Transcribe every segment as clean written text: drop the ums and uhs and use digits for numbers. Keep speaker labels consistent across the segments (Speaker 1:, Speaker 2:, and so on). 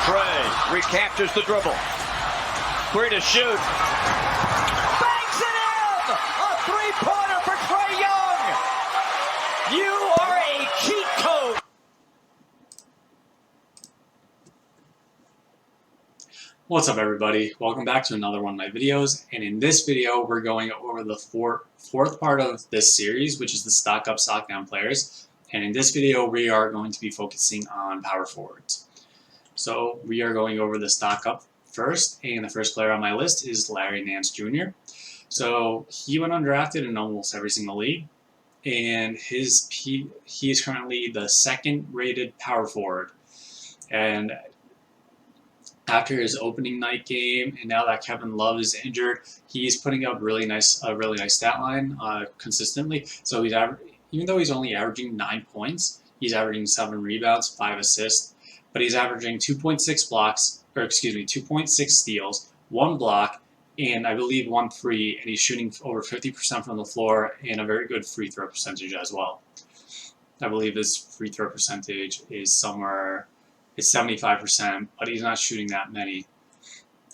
Speaker 1: Trae recaptures the dribble. Free to shoot. Banks it in! A three-pointer for Trae Young! You are a cheat code!
Speaker 2: What's up, everybody? Welcome back to another one of my videos, and in this video we're going over the fourth part of this series, which is the stock up, stock down players. And in this video we are going to be focusing on power forwards. So we are going over the stock up first, and the first player on my list is Lauri Nance Jr. So he went undrafted in almost every single league, and he is currently the second rated power forward. And after his opening night game, and now that Kevin Love is injured, he's putting up a really nice stat line consistently. So even though he's only averaging 9 points, he's averaging 7 rebounds, 5 assists, but he's averaging 2.6 steals, 1 block, and I believe 1 free, and he's shooting over 50% from the floor and a very good free throw percentage as well. I believe his free throw percentage is somewhere. It's 75%, but he's not shooting that many.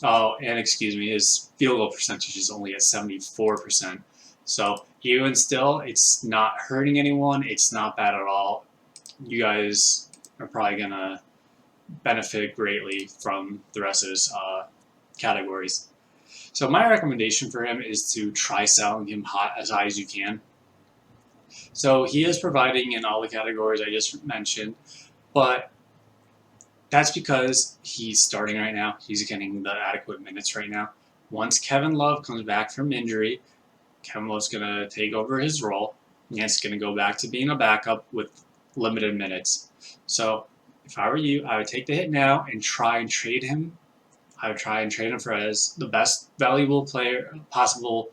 Speaker 2: Oh, and excuse me, his field goal percentage is only at 74%. So even still, it's not hurting anyone. It's not bad at all. You guys are probably going to benefit greatly from the rest of his categories. So my recommendation for him is to try selling him as high as you can. So he is providing in all the categories I just mentioned, but that's because he's starting right now. He's getting the adequate minutes right now. Once Kevin Love comes back from injury, Kevin Love's going to take over his role, and it's going to go back to being a backup with limited minutes. So if I were you, I would take the hit now and try and trade him. I would try and trade him for as the best valuable player possible,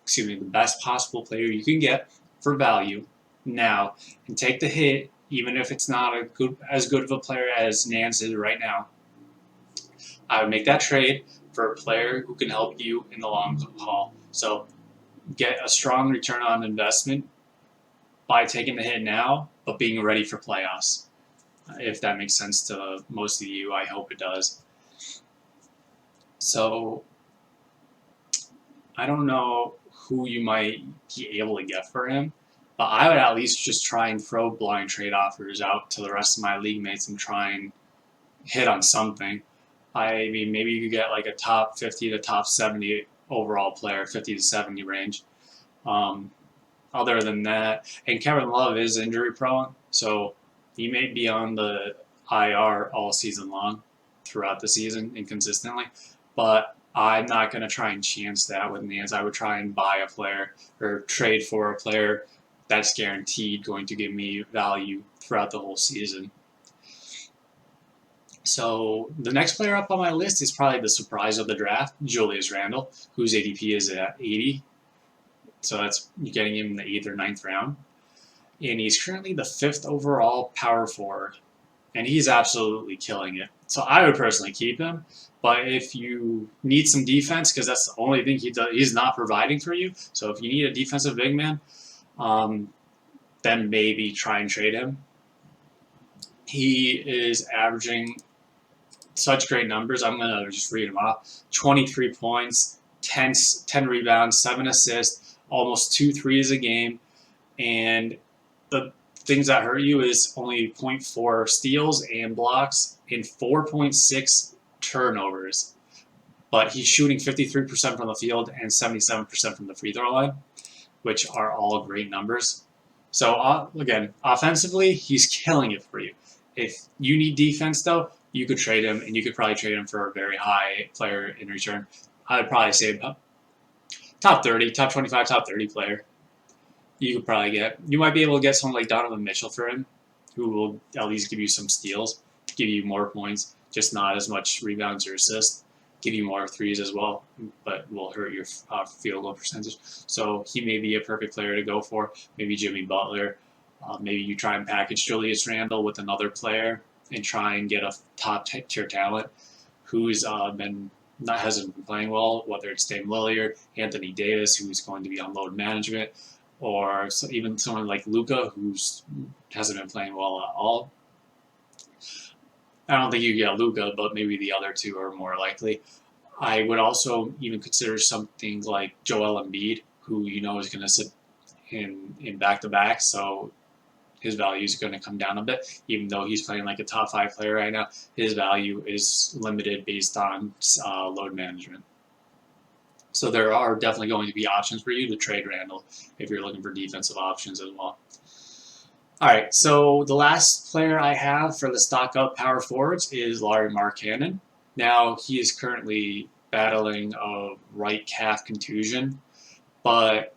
Speaker 2: the best possible player you can get for value now, and take the hit, even if it's not as good of a player as Nance is right now. I would make that trade for a player who can help you in the long haul. So get a strong return on investment by taking the hit now, but being ready for playoffs. If that makes sense to most of you, I hope it does. So I don't know who you might be able to get for him, but I would at least just try and throw blind trade offers out to the rest of my league mates and try and hit on something. I mean, maybe you could get like a top 50 to top 70 overall player, 50 to 70 range. Other than that, and Kevin Love is injury prone, so he may be on the IR all season long, throughout the season, inconsistently. But I'm not going to try and chance that with Nance. I would try and buy a player or trade for a player that's guaranteed going to give me value throughout the whole season. So the next player up on my list is probably the surprise of the draft, Julius Randle, whose ADP is at 80. So that's getting him in the 8th or 9th round. And he's currently the 5th overall power forward. And he's absolutely killing it. So I would personally keep him. But if you need some defense, because that's the only thing he's not providing for you. So if you need a defensive big man, then maybe try and trade him. He is averaging such great numbers. I'm going to just read them off. 23 points, 10 rebounds, 7 assists, almost 2 threes a game. And the things that hurt you is only 0.4 steals and blocks and 4.6 turnovers. But he's shooting 53% from the field and 77% from the free throw line, which are all great numbers. So again, offensively, he's killing it for you. If you need defense, though, you could trade him, and you could probably trade him for a very high player in return. I would probably say about top 30, top 25, top 30 player. You could probably get. You might be able to get someone like Donovan Mitchell for him, who will at least give you some steals, give you more points, just not as much rebounds or assists. Give you more threes as well, but will hurt your field goal percentage. So he may be a perfect player to go for. Maybe Jimmy Butler. Maybe you try and package Julius Randle with another player and try and get a top tier talent who's hasn't been playing well, whether it's Dame Lillard, Anthony Davis, who's going to be on load management, or even someone like Luka, who hasn't been playing well at all. I don't think you get Luka, but maybe the other two are more likely. I would also even consider something like Joel Embiid, who is going to sit in back-to-back, so his value is going to come down a bit. Even though he's playing like a top 5 player right now, his value is limited based on load management. So there are definitely going to be options for you to trade Randle if you're looking for defensive options as well. All right, so the last player I have for the stock up power forwards is Lauri Markkanen. Now, he is currently battling a right calf contusion, but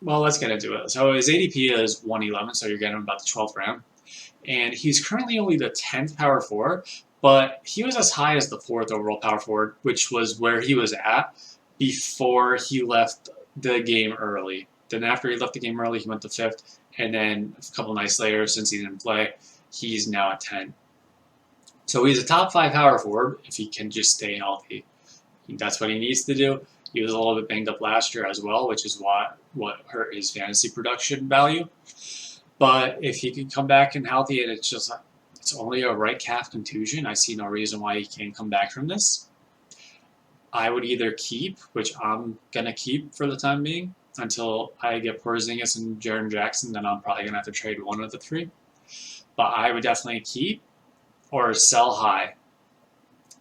Speaker 2: let's get into it. So his ADP is 111, so you're getting him about the 12th round. And he's currently only the 10th power forward, but he was as high as the 4th overall power forward, which was where he was at before he left the game early. Then after he left the game early, he went to 5th. And then a couple nights later, since he didn't play, he's now at 10. So he's a top 5 power forward if he can just stay healthy. That's what he needs to do. He was a little bit banged up last year as well, which is what hurt his fantasy production value. But if he can come back and healthy, and it's only a right calf contusion, I see no reason why he can't come back from this. I would either keep, which I'm going to keep for the time being, until I get Porzingis and Jaren Jackson, then I'm probably going to have to trade one of the 3. But I would definitely keep or sell high,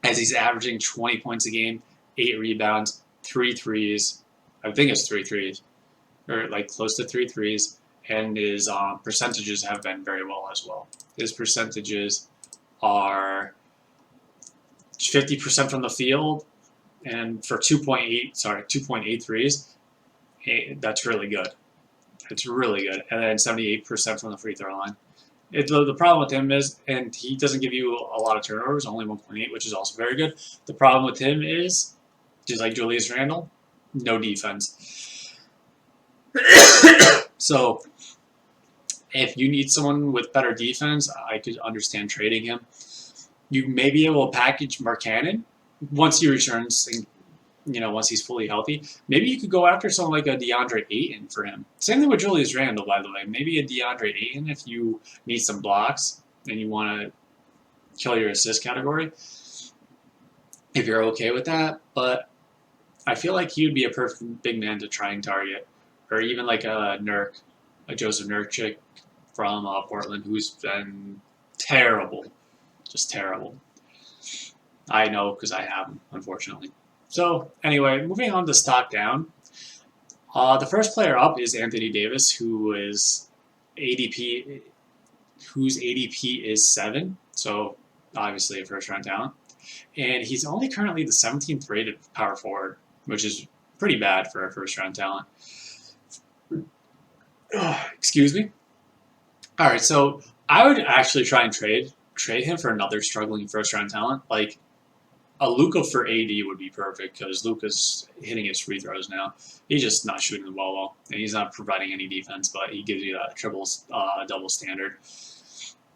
Speaker 2: as he's averaging 20 points a game, 8 rebounds, 3 threes. I think it's 3 threes, or like close to 3 threes. And his percentages have been very well as well. His percentages are 50% from the field, and for 2.8 threes. That's really good. It's really good. And then 78% from the free throw line. The problem with him is, and he doesn't give you a lot of turnovers, only 1.8, which is also very good. The problem with him is, just like Julius Randle, no defense. So if you need someone with better defense, I could understand trading him. You may be able to package Markkanen once he returns, and once he's fully healthy. Maybe you could go after someone like a DeAndre Ayton for him. Same thing with Julius Randle, by the way. Maybe a DeAndre Ayton if you need some blocks and you want to kill your assist category, if you're okay with that. But I feel like he would be a perfect big man to try and target. Or even like a Joseph Nurkic from Portland, who's been terrible. Just terrible. I know because I have him, unfortunately. So anyway, moving on to stock down. The first player up is Anthony Davis, whose ADP is 7. So obviously a first round talent. And he's only currently the 17th rated power forward, which is pretty bad for a first round talent. Excuse me. All right, so I would actually try and trade him for another struggling first round talent. Like a Luka for AD would be perfect because Luka's hitting his free throws now. He's just not shooting the ball well, and he's not providing any defense, but he gives you that double standard.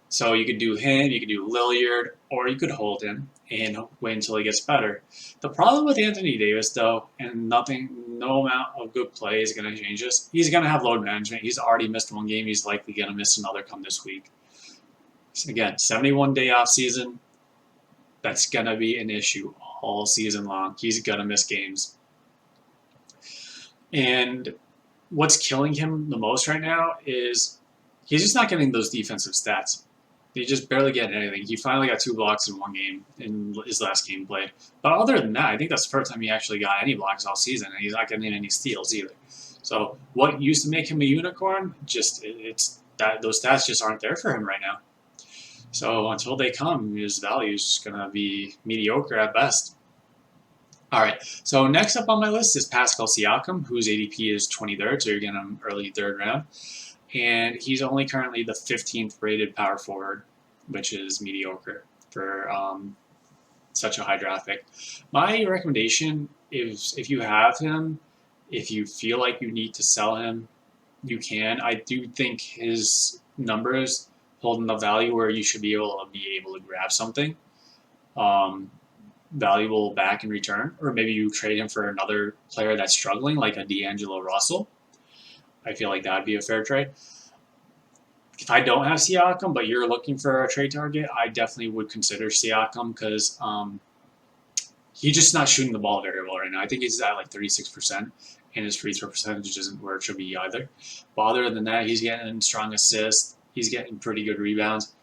Speaker 2: So you could do him, you could do Lillard, or you could hold him and wait until he gets better. The problem with Anthony Davis, though, and no amount of good play is going to change this. He's going to have load management. He's already missed one game. He's likely going to miss another come this week. So again, 71-day off season. That's going to be an issue all season long. He's going to miss games. And what's killing him the most right now is he's just not getting those defensive stats. He just barely getting anything. He finally got 2 blocks in one game in his last game played. But other than that, I think that's the first time he actually got any blocks all season, and he's not getting any steals either. So what used to make him a unicorn, those stats just aren't there for him right now. So until they come, his value is going to be mediocre at best. All right, so next up on my list is Pascal Siakam, whose ADP is 23rd, so you're getting him early 3rd round. And he's only currently the 15th rated power forward, which is mediocre for such a high draft pick. My recommendation is if you have him, if you feel like you need to sell him, you can. I do think his numbers hold enough value where you should be able to grab something valuable back in return, or maybe you trade him for another player that's struggling, like a D'Angelo Russell. I feel like that would be a fair trade. if I don't have Siakam, but you're looking for a trade target, I definitely would consider Siakam because he's just not shooting the ball very well right now. I think he's at like 36%, and his free throw percentage isn't where it should be either. But other than that, he's getting strong assists. He's getting pretty good rebounds.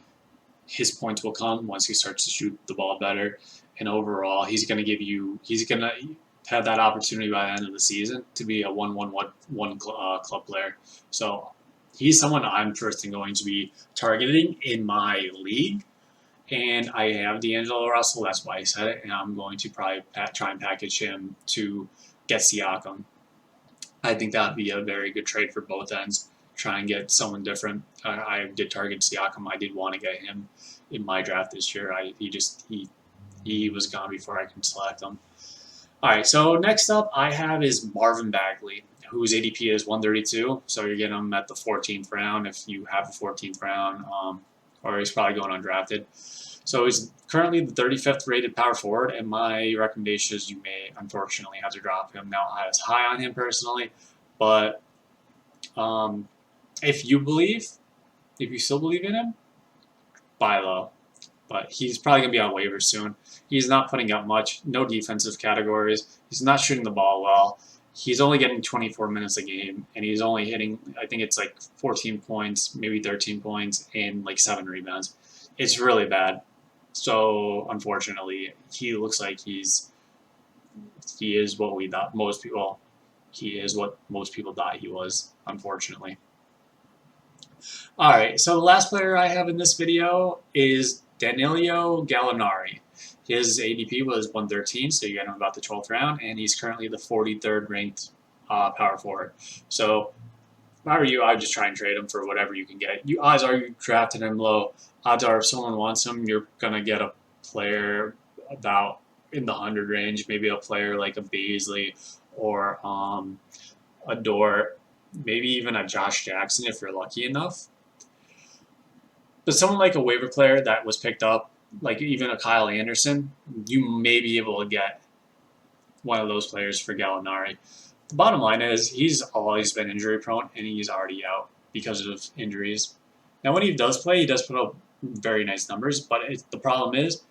Speaker 2: His points will come once he starts to shoot the ball better. And overall, he's going to have that opportunity by the end of the season to be a 1-1-1 club player. So he's someone I'm personally going to be targeting in my league. And I have D'Angelo Russell, that's why I said it, and I'm going to probably try and package him to get Siakam. I think that would be a very good trade for both ends. Try and get someone different. I did target Siakam. I did want to get him in my draft this year. He was gone before I can select him. All right, so next up I have is Marvin Bagley, whose ADP is 132. So you're getting him at the 14th round if you have a 14th round, or he's probably going undrafted. So he's currently the 35th rated power forward, and my recommendation is you may unfortunately have to drop him. Now, I was high on him personally, but if you still believe in him, buy low. But he's probably going to be on waivers soon. He's not putting up much, no defensive categories. He's not shooting the ball well. He's only getting 24 minutes a game, and he's only hitting, I think it's like 14 points, maybe 13 points, and like 7 rebounds. It's really bad. So, unfortunately, he looks like he is what we thought he is what most people thought he was, unfortunately. Alright, so the last player I have in this video is Danilo Gallinari. His ADP was 113, so you get him about the 12th round, and he's currently the 43rd ranked power forward. So, if I were you, I'd just try and trade him for whatever you can get. Odds are you drafted him low. Odds are if someone wants him, you're going to get a player about in the 100 range, maybe a player like a Beasley or a Dort, maybe even a Josh Jackson if you're lucky enough. But someone like a waiver player that was picked up, like even a Kyle Anderson, you may be able to get one of those players for Gallinari. The bottom line is he's always been injury prone and he's already out because of injuries. Now when he does play, he does put up very nice numbers, but the problem is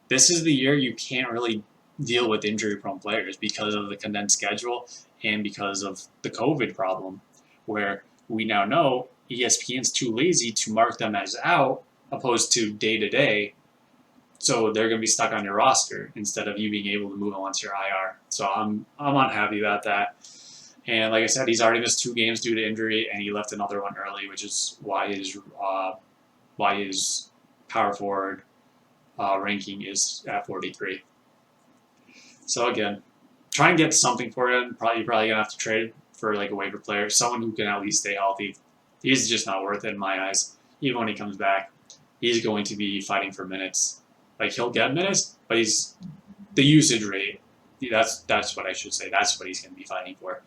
Speaker 2: this is the year you can't really deal with injury prone players because of the condensed schedule and because of the COVID problem, where we now know ESPN's too lazy to mark them as out opposed to day to day. So they're going to be stuck on your roster instead of you being able to move them onto your IR. So I'm unhappy about that. And like I said, he's already missed 2 games due to injury, and he left another one early, which is why his power forward ranking is at 43. So again, try and get something for him. You're probably gonna have to trade for like a waiver player, someone who can at least stay healthy. He's just not worth it in my eyes. Even when he comes back, he's going to be fighting for minutes. Like he'll get minutes, but the usage rate. That's what I should say. That's what he's going to be fighting for.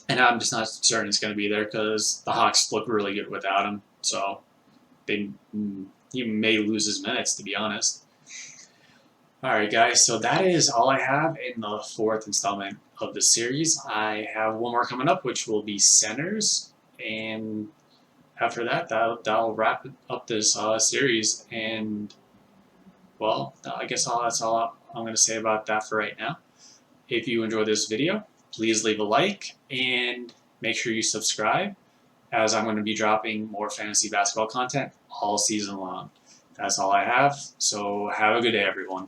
Speaker 2: And I'm just not certain it's going to be there because the Hawks look really good without him. So he may lose his minutes, to be honest. All right, guys. So that is all I have in the 4th installment of the series. I have one more coming up, which will be centers. And after that, that'll wrap up this series. And, well, I guess that's all I'm going to say about that for right now. If you enjoyed this video, please leave a like and make sure you subscribe, as I'm going to be dropping more fantasy basketball content all season long. That's all I have, so have a good day, everyone.